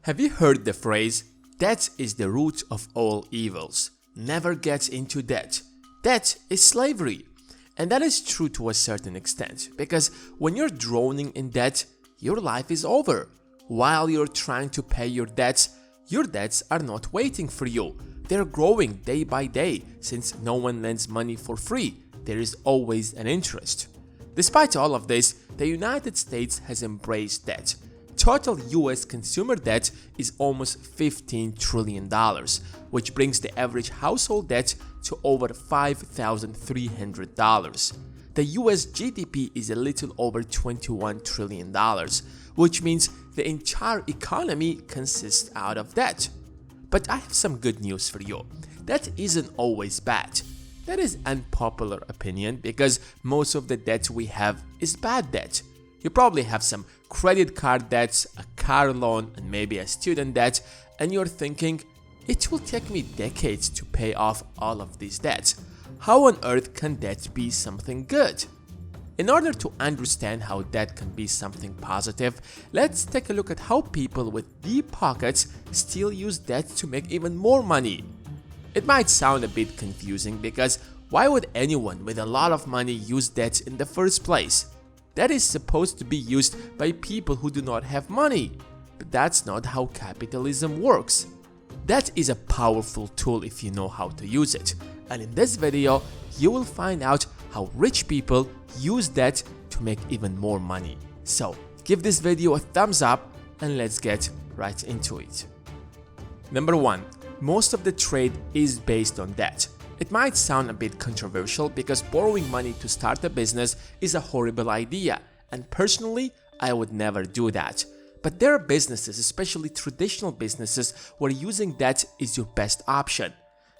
Have you heard the phrase, debt is the root of all evils? Never get into debt. Debt is slavery. And that is true to a certain extent, because when you're drowning in debt, your life is over. While you're trying to pay your debts are not waiting for you. They're growing day by day, since no one lends money for free. There is always an interest. Despite all of this, the United States has embraced debt. Total US consumer debt is almost $15 trillion, which brings the average household debt to over $5,300. The US GDP is a little over $21 trillion, which means the entire economy consists out of debt. But I have some good news for you. That isn't always bad. That is unpopular opinion because most of the debt we have is bad debt. You probably have some credit card debts, a car loan, and maybe a student debt, and you're thinking, it will take me decades to pay off all of these debts. How on earth can debt be something good? In order to understand how debt can be something positive, let's take a look at how people with deep pockets still use debt to make even more money. It might sound a bit confusing because why would anyone with a lot of money use debt in the first place? That is supposed to be used by people who do not have money. But that's not how capitalism works. Debt is a powerful tool if you know how to use it. And in this video, you will find out how rich people use debt to make even more money. So give this video a thumbs up and let's get right into it. Number 1. Most of the trade is based on debt. It might sound a bit controversial because borrowing money to start a business is a horrible idea, and personally, I would never do that. But there are businesses, especially traditional businesses, where using debt is your best option.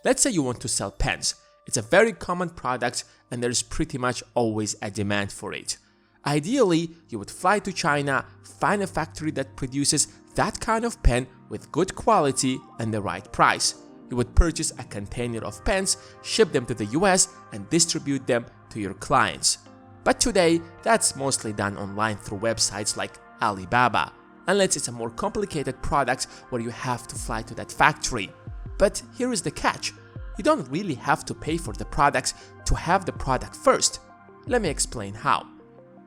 Let's say you want to sell pens. It's a very common product and there's pretty much always a demand for it. Ideally, you would fly to China, find a factory that produces that kind of pen with good quality and the right price. You would purchase a container of pens, ship them to the US, and distribute them to your clients. But today, that's mostly done online through websites like Alibaba, unless it's a more complicated product where you have to fly to that factory. But here is the catch. You don't really have to pay for the products to have the product first. Let me explain how.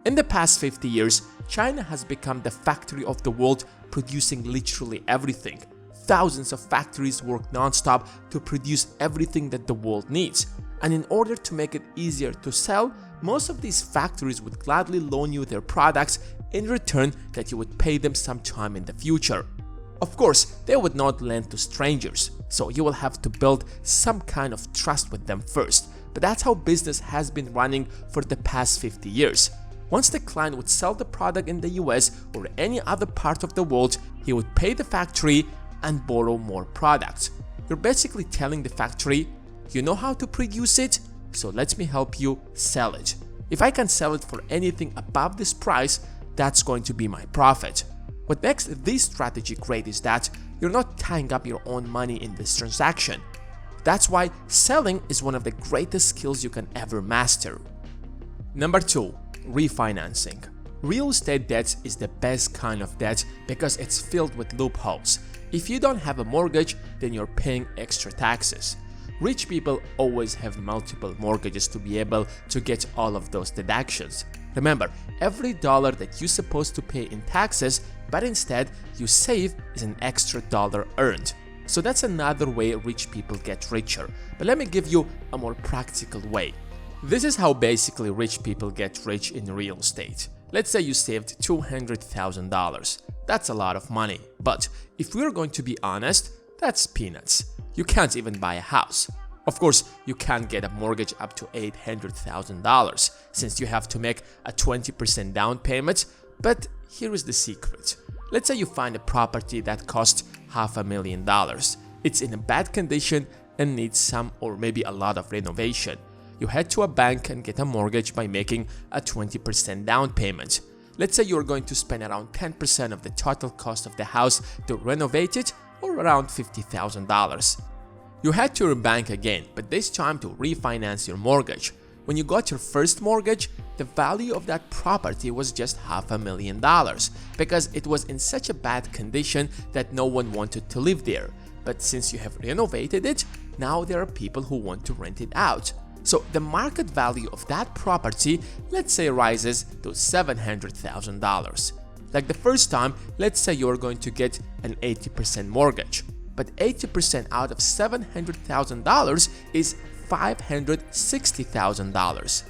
In the past 50 years, China has become the factory of the world, producing literally everything. Thousands of factories work non-stop to produce everything that the world needs. And in order to make it easier to sell, most of these factories would gladly loan you their products in return that you would pay them sometime in the future. Of course, they would not lend to strangers, so you will have to build some kind of trust with them first. But that's how business has been running for the past 50 years. Once the client would sell the product in the US or any other part of the world, he would pay the factory and borrow more products. You're basically telling the factory, you know how to produce it, so let me help you sell it. If I can sell it for anything above this price, that's going to be my profit. What makes this strategy great is that you're not tying up your own money in this transaction. That's why selling is one of the greatest skills you can ever master. Number 2. Refinancing. Real estate debt is the best kind of debt because it's filled with loopholes. If you don't have a mortgage, then you're paying extra taxes. Rich people always have multiple mortgages to be able to get all of those deductions. Remember, every dollar that you're supposed to pay in taxes, but instead you save, is an extra dollar earned. So that's another way rich people get richer. But let me give you a more practical way. This is how basically rich people get rich in real estate. Let's say you saved $200,000. That's a lot of money, but if we're going to be honest, that's peanuts. You can't even buy a house. Of course, you can't get a mortgage up to $800,000 since you have to make a 20% down payment, but here is the secret. Let's say you find a property that costs $500,000. It's in a bad condition and needs some or maybe a lot of renovation. You head to a bank and get a mortgage by making a 20% down payment. Let's say you're going to spend around 10% of the total cost of the house to renovate it, or around $50,000. You head to your bank again, but this time to refinance your mortgage. When you got your first mortgage, the value of that property was just $500,000 because it was in such a bad condition that no one wanted to live there. But since you have renovated it, now there are people who want to rent it out. So the market value of that property, let's say, rises to $700,000. Like the first time, let's say you're going to get an 80% mortgage. But 80% out of $700,000 is $560,000.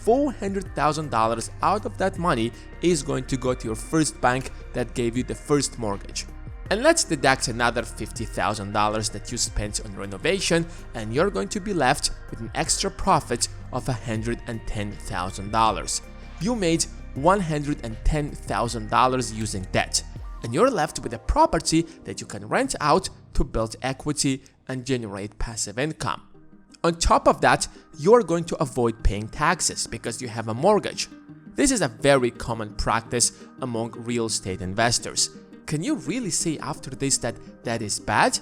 $400,000 out of that money is going to go to your first bank that gave you the first mortgage. And let's deduct another $50,000 that you spent on renovation, and you're going to be left with an extra profit of $110,000. You made $110,000 using debt, and you're left with a property that you can rent out to build equity and generate passive income. On top of that, you're going to avoid paying taxes because you have a mortgage. This is a very common practice among real estate investors. Can you really say after this that that is bad?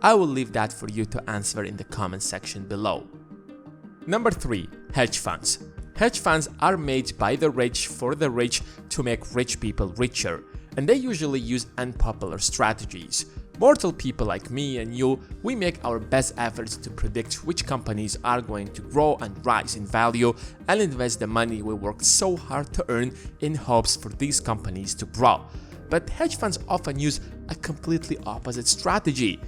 I will leave that for you to answer in the comment section below. Number 3. Hedge funds. Hedge funds are made by the rich for the rich to make rich people richer, and they usually use unpopular strategies. Mortal people like me and you, we make our best efforts to predict which companies are going to grow and rise in value and invest the money we worked so hard to earn in hopes for these companies to grow. But hedge funds often use a completely opposite strategy.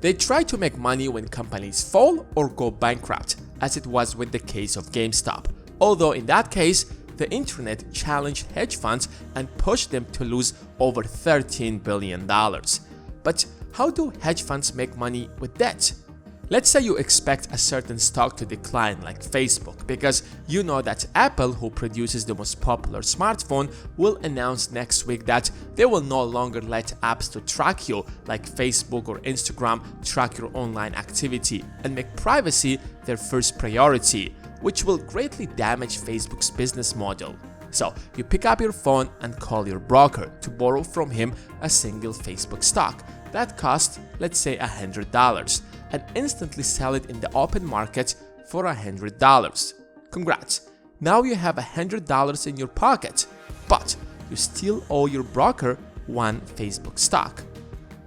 They try to make money when companies fall or go bankrupt, as it was with the case of GameStop. Although in that case, the internet challenged hedge funds and pushed them to lose over $13 billion. But how do hedge funds make money with debt? Let's say you expect a certain stock to decline like Facebook because you know that Apple, who produces the most popular smartphone, will announce next week that they will no longer let apps to track you like Facebook or Instagram track your online activity and make privacy their first priority, which will greatly damage Facebook's business model. So you pick up your phone and call your broker to borrow from him a single Facebook stock that costs, let's say, $100 and instantly sell it in the open market for $100. Congrats! Now you have $100 in your pocket, but you still owe your broker one Facebook stock.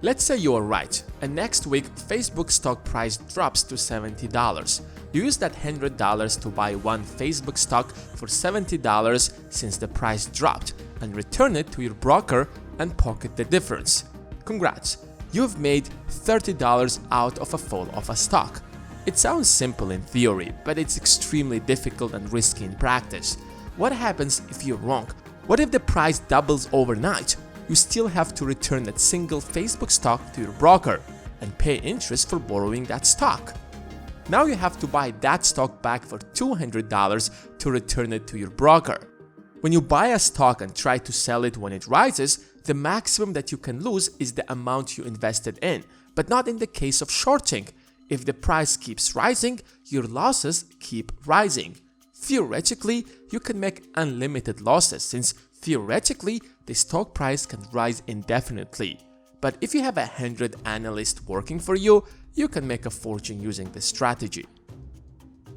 Let's say you are right, and next week Facebook stock price drops to $70. You use that $100 to buy one Facebook stock for $70 since the price dropped and return it to your broker and pocket the difference. Congrats! You've made $30 out of a fall of a stock. It sounds simple in theory, but it's extremely difficult and risky in practice. What happens if you're wrong? What if the price doubles overnight? You still have to return that single Facebook stock to your broker and pay interest for borrowing that stock. Now you have to buy that stock back for $200 to return it to your broker. When you buy a stock and try to sell it when it rises, the maximum that you can lose is the amount you invested in, but not in the case of shorting. If the price keeps rising, your losses keep rising. Theoretically, you can make unlimited losses since theoretically the stock price can rise indefinitely. But if you have 100 analysts working for you, you can make a fortune using this strategy.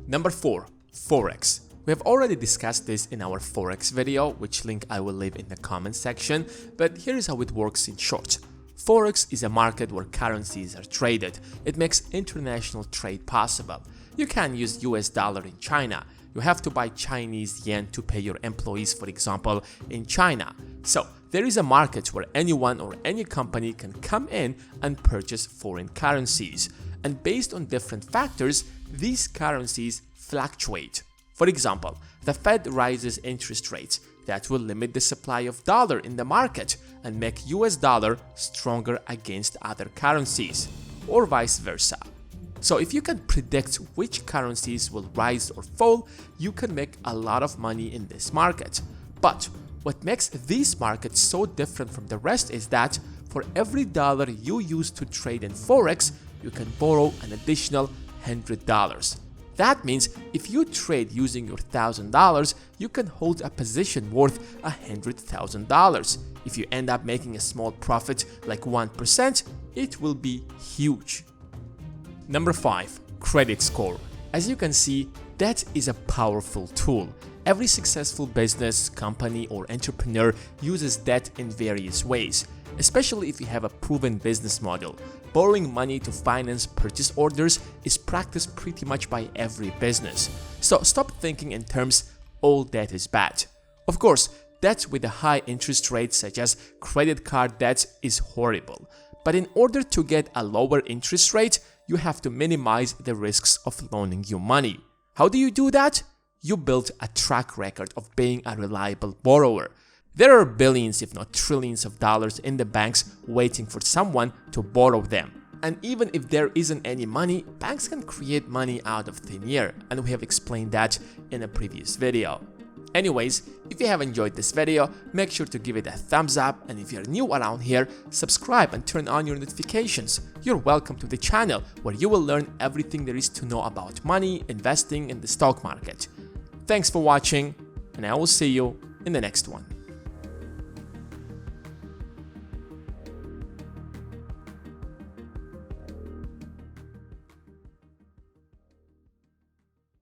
Number 4. Forex. We have already discussed this in our Forex video, which link I will leave in the comment section, but here's how it works in short. Forex is a market where currencies are traded. It makes international trade possible. You can use US dollar in China. You have to buy Chinese yen to pay your employees, for example, in China. So there is a market where anyone or any company can come in and purchase foreign currencies. And based on different factors, these currencies fluctuate. For example, the Fed raises interest rates. That will limit the supply of dollar in the market and make US dollar stronger against other currencies, or vice versa. So if you can predict which currencies will rise or fall, you can make a lot of money in this market. But what makes this market so different from the rest is that for every dollar you use to trade in Forex, you can borrow an additional $100. That means if you trade using your $1,000, you can hold a position worth $100,000. If you end up making a small profit like 1%, it will be huge. Number 5. Credit score. As you can see, debt is a powerful tool. Every successful business, company, or entrepreneur uses debt in various ways, especially if you have a proven business model. Borrowing money to finance purchase orders is practiced pretty much by every business. So stop thinking in terms all debt is bad. Of course, debt with a high interest rate such as credit card debt is horrible. But in order to get a lower interest rate, you have to minimize the risks of loaning you money. How do you do that? You build a track record of being a reliable borrower. There are billions if not trillions of dollars in the banks waiting for someone to borrow them. And even if there isn't any money, banks can create money out of thin air, and we have explained that in a previous video. Anyways, if you have enjoyed this video, make sure to give it a thumbs up, and if you're new around here, subscribe and turn on your notifications. You're welcome to the channel where you will learn everything there is to know about money, investing, and the stock market. Thanks for watching, and I will see you in the next one.